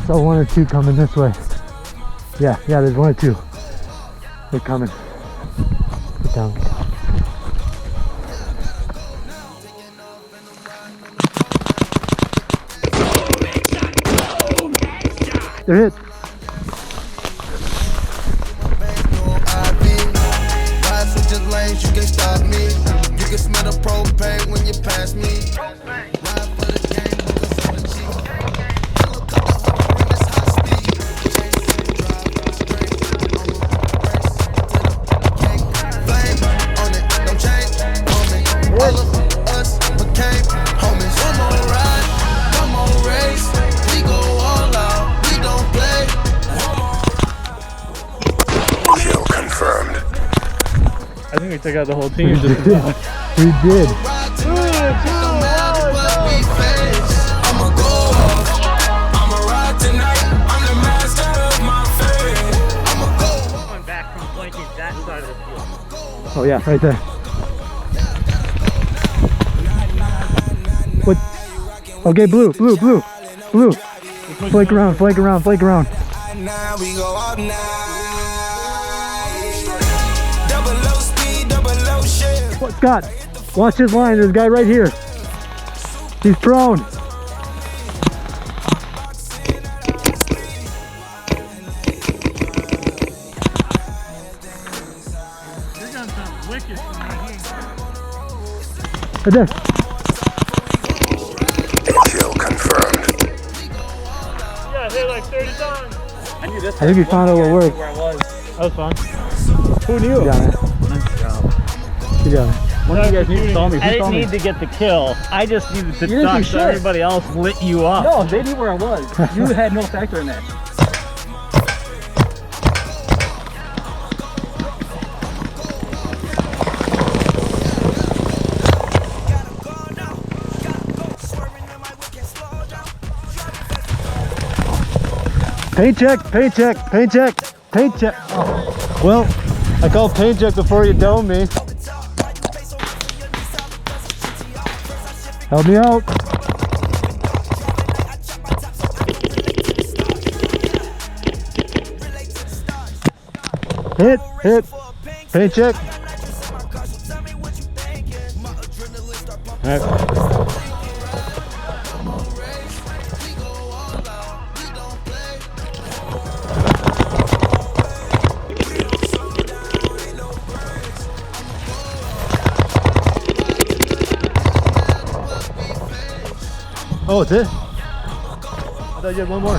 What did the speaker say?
saw one or two coming this way. Yeah, there's one or two. They're coming. Get down. They're hit. You can stop me. You can smell the propane when you pass me. Ride for the game, focus on the G. Look up the hopper in this high speed. Flame on it, don't change on me. All of us became homies. One more ride, one more race. We go all out, we don't play. Kill confirmed. I think we took out the whole team just about. We did. Oh yeah, right there. What? Okay, blue. Flake around. What, Scott? Watch his line. There's a guy right here. He's prone. You're gonna sound wicked from right here. Right there. Kill confirmed. Yeah, hit like 30 times. I knew this. I think we found out what worked. Where I was. That was fun. Who knew? You got it. Nice job. You got it. One of you guys need to tell me. I didn't need to get the kill. I just needed to duck so everybody else lit you up. No, they knew where I was. You had no factor in that. Paint check. Oh. Well, I called paint check before you dome me. Help me out. Hit. Paint check. All right. Oh, it's it? I thought you had one more.